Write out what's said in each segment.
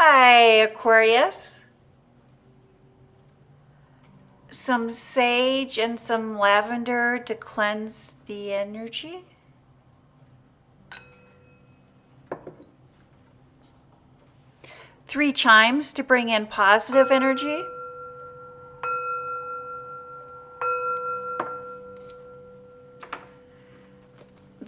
Hi, Aquarius. Some sage and some lavender to cleanse the energy. Three chimes to bring in positive energy.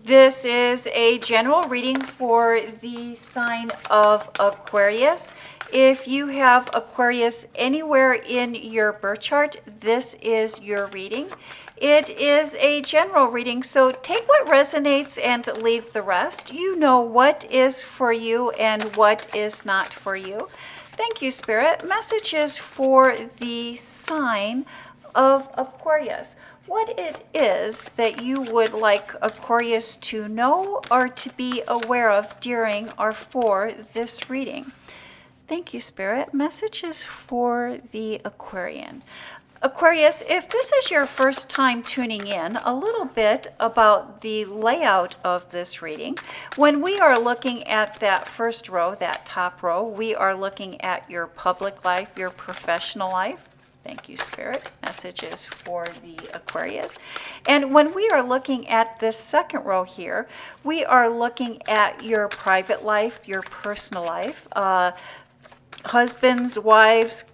This is a general reading for the sign of Aquarius. If you have Aquarius anywhere in your birth chart, this is your reading. It is a general reading, so take what resonates and leave the rest. You know what is for you and what is not for you. Thank you, Spirit. Messages for the sign of Aquarius. What it is that you would like Aquarius to know or to be aware of during or for this reading. Thank you, Spirit. Messages for the Aquarian. Aquarius, if this is your first time tuning in, a little bit about the layout of this reading. When we are looking at that first row, that top row, we are looking at your public life, your professional life. Thank you, Spirit. Messages for the Aquarius. And when we are looking at this second row here, we are looking at your private life, your personal life, husbands, wives,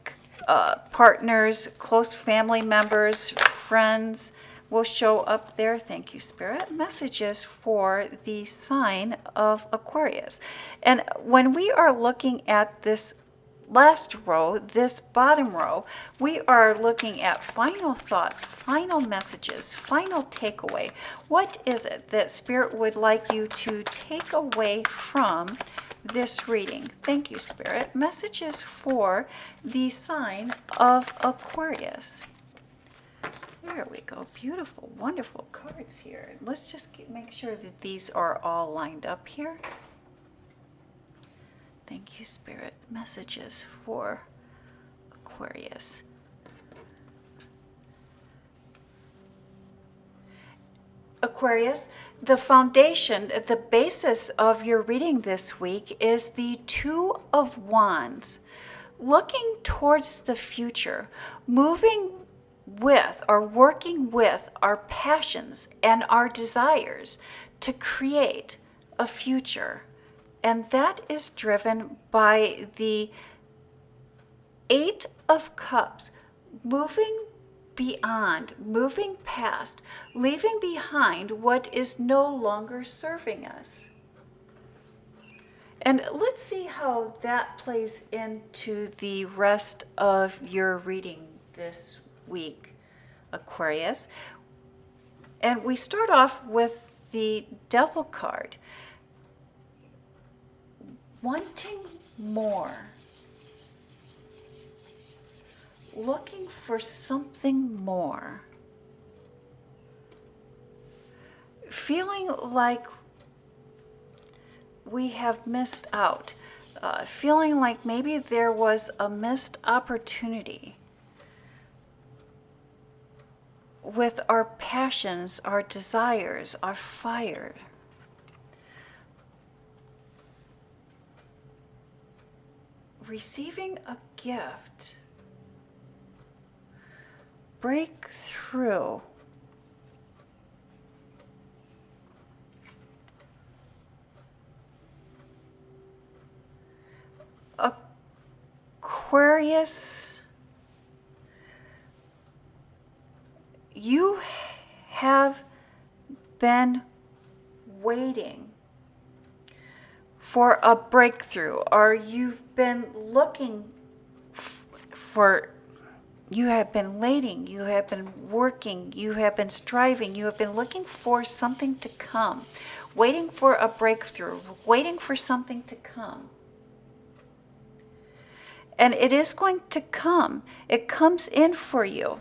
partners, close family members, friends will show up there. Thank you, Spirit. Messages for the sign of Aquarius. And when we are looking at this last row, this bottom row, we are looking at final thoughts, final messages, final takeaway. What is it that Spirit would like you to take away from this reading? Thank you, Spirit. Messages for the sign of Aquarius. There we go. Beautiful, wonderful cards here. Let's just make sure that these are all lined up here. Thank you, Spirit. Messages for Aquarius. Aquarius, the foundation, the basis of your reading this week is the Two of Wands. Looking towards the future, moving with or working with our passions and our desires to create a future. And that is driven by the Eight of Cups, moving beyond, moving past, leaving behind what is no longer serving us. And let's see how that plays into the rest of your reading this week, Aquarius. And we start off with the Devil card. Wanting more, looking for something more, feeling like we have missed out, feeling like maybe there was a missed opportunity with our passions, our desires, our fire. Receiving a gift, breakthrough, Aquarius, you have been waiting for a breakthrough, or you've been looking for, you have been waiting, you have been working, you have been striving, you have been looking for something to come, waiting for a breakthrough, waiting for something to come. And it is going to come. It comes in for you,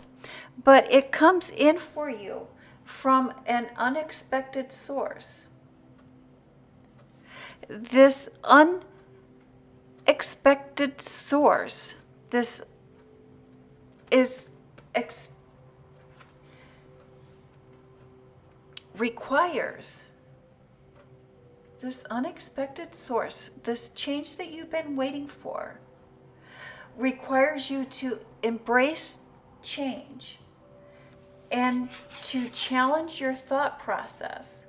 but it comes in for you from an unexpected source. This unexpected source, this is requires this unexpected source, this change that you've been waiting for, requires you to embrace change and to challenge your thought process.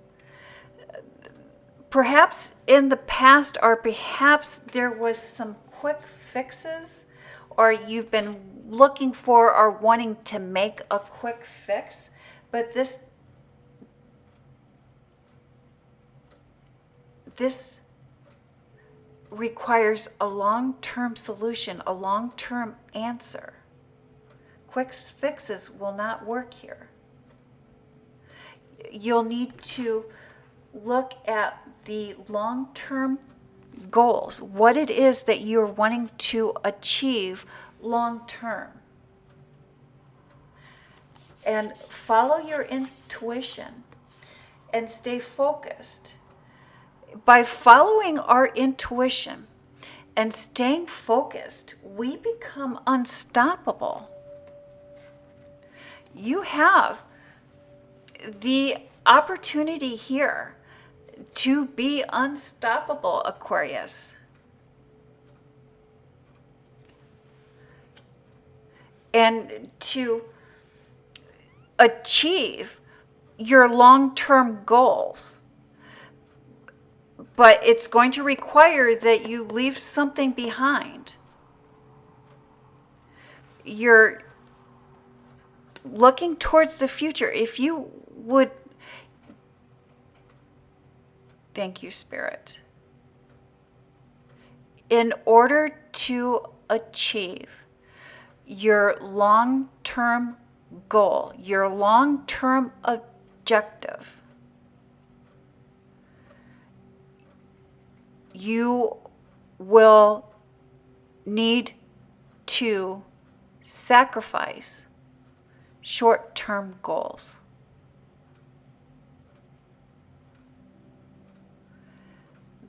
Perhaps in the past, or perhaps there was some quick fixes, or you've been looking for or wanting to make a quick fix, but this requires a long-term solution, a long-term answer. Quick fixes will not work here. You'll need to look at the long-term goals, what it is that you're wanting to achieve long-term. And follow your intuition and stay focused. By following our intuition and staying focused, we become unstoppable. You have the opportunity here to be unstoppable, Aquarius. And to achieve your long-term goals. But it's going to require that you leave something behind. You're looking towards the future. If you would, thank you, Spirit. In order to achieve your long-term goal, your long-term objective, you will need to sacrifice short-term goals.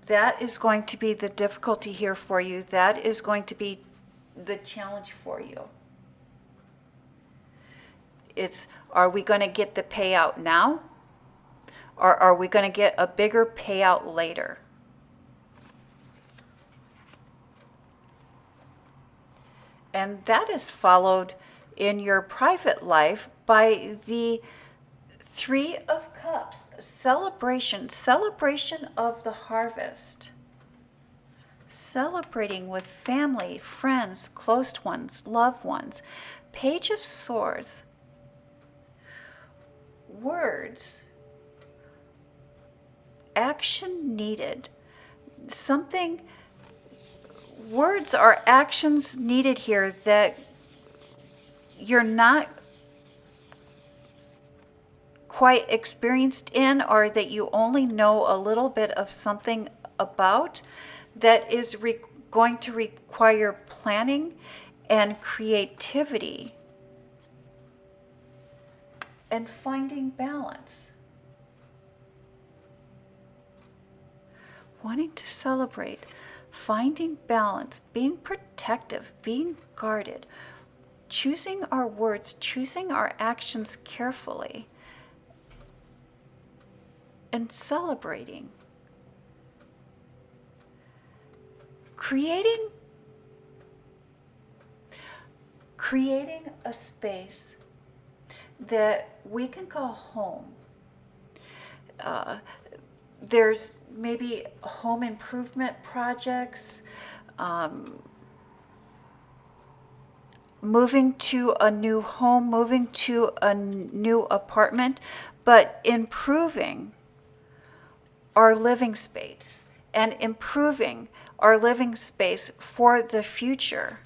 That is going to be the difficulty here for you. That is going to be the challenge for you. It's, are we going to get the payout now? Or are we going to get a bigger payout later? And that is followed in your private life by the Three of Cups, celebration of the harvest. Celebrating with family, friends, close ones, loved ones. Page of Swords. Words. Action needed. Words are actions needed here that you're not quite experienced in, or that you only know a little bit of something about, that is going to require planning and creativity and finding balance. Wanting to celebrate, finding balance, being protective, being guarded, choosing our words, choosing our actions carefully, and celebrating. Creating a space that we can call home. There's maybe home improvement projects, moving to a new home, moving to a new apartment, but improving our living space and improving our living space for the future.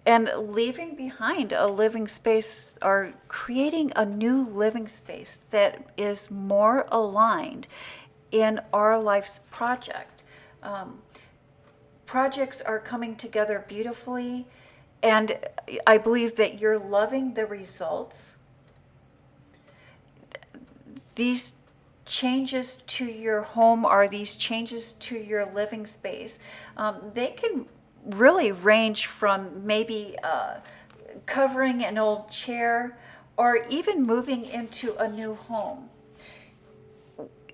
And leaving behind a living space, or creating a new living space that is more aligned in our life's project. Projects are coming together beautifully, and I believe that you're loving the results. These changes to your home, or these changes to your living space, they can really range from maybe covering an old chair, or even moving into a new home.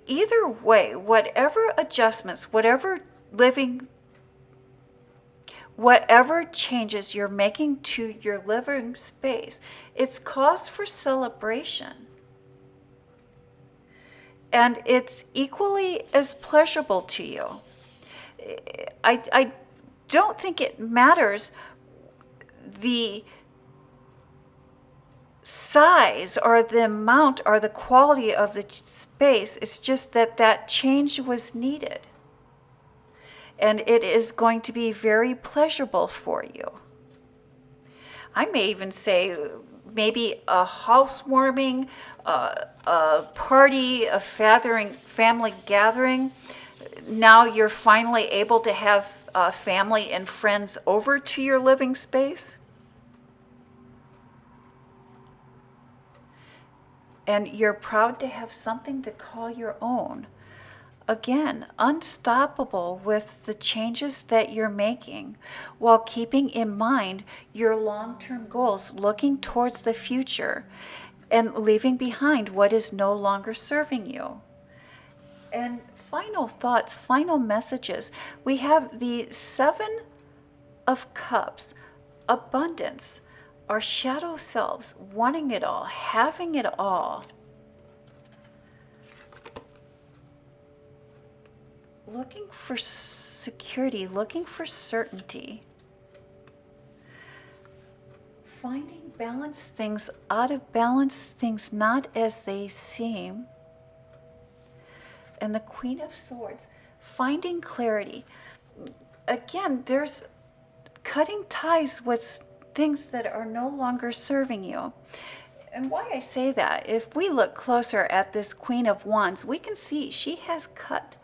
either way, whatever adjustments, whatever changes you're making to your living space, it's cause for celebration. And it's equally as pleasurable to you. I don't think it matters the size or the amount or the quality of the space. It's just that that change was needed. And it is going to be very pleasurable for you. I may even say maybe a housewarming, a party, a family gathering. Now you're finally able to have family and friends over to your living space. And you're proud to have something to call your own. Again, unstoppable with the changes that you're making while keeping in mind your long-term goals, looking towards the future and leaving behind what is no longer serving you. And final thoughts, final messages. We have the Seven of Cups, abundance, our shadow selves, wanting it all, having it all. Looking for security, looking for certainty. Finding balanced things out of balance, things not as they seem. And the Queen of Swords, finding clarity. Again, there's cutting ties with things that are no longer serving you. And why I say that, if we look closer at this Queen of Wands, we can see she has cut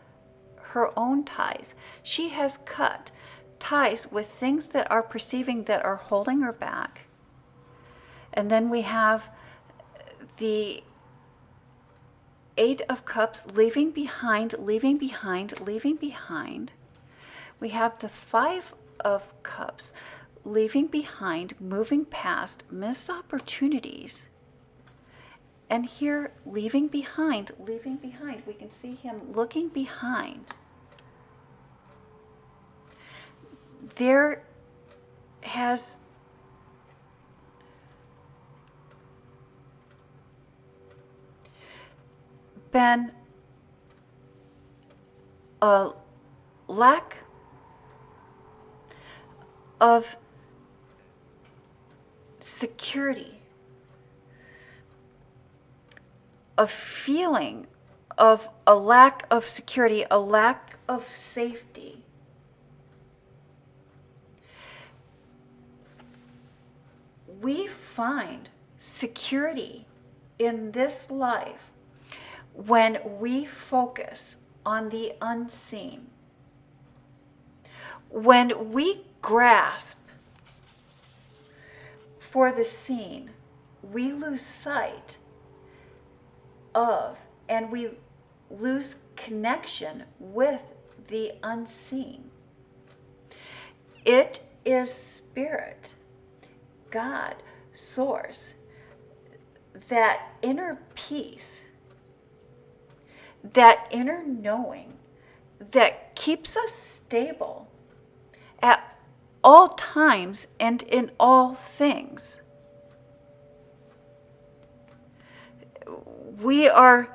her own ties. She has cut ties with things that are perceiving that are holding her back. And then we have the Eight of Cups, leaving behind, leaving behind, leaving behind. We have the Five of Cups, leaving behind, moving past, missed opportunities. And here, leaving behind, we can see him looking behind. There has been a lack of security, a feeling of a lack of security, a lack of safety. We find security in this life when we focus on the unseen. When we grasp for the seen, we lose sight of and we lose connection with the unseen. It is spirit, God, source, that inner peace, that inner knowing that keeps us stable at all times and in all things. We are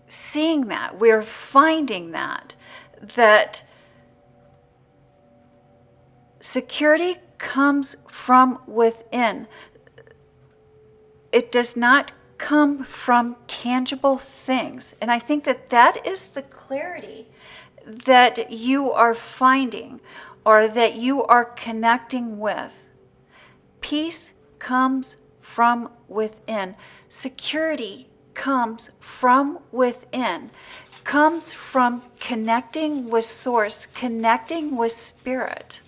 seeing that, we're finding that security comes from within. It does not come from tangible things. And I think that that is the clarity that you are finding or that you are connecting with. Peace comes from within. Security comes from within. Comes from connecting with source, connecting with spirit.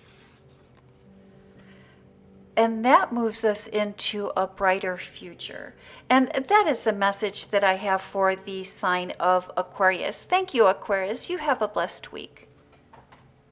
And that moves us into a brighter future. And that is the message that I have for the sign of Aquarius. Thank you, Aquarius. You have a blessed week.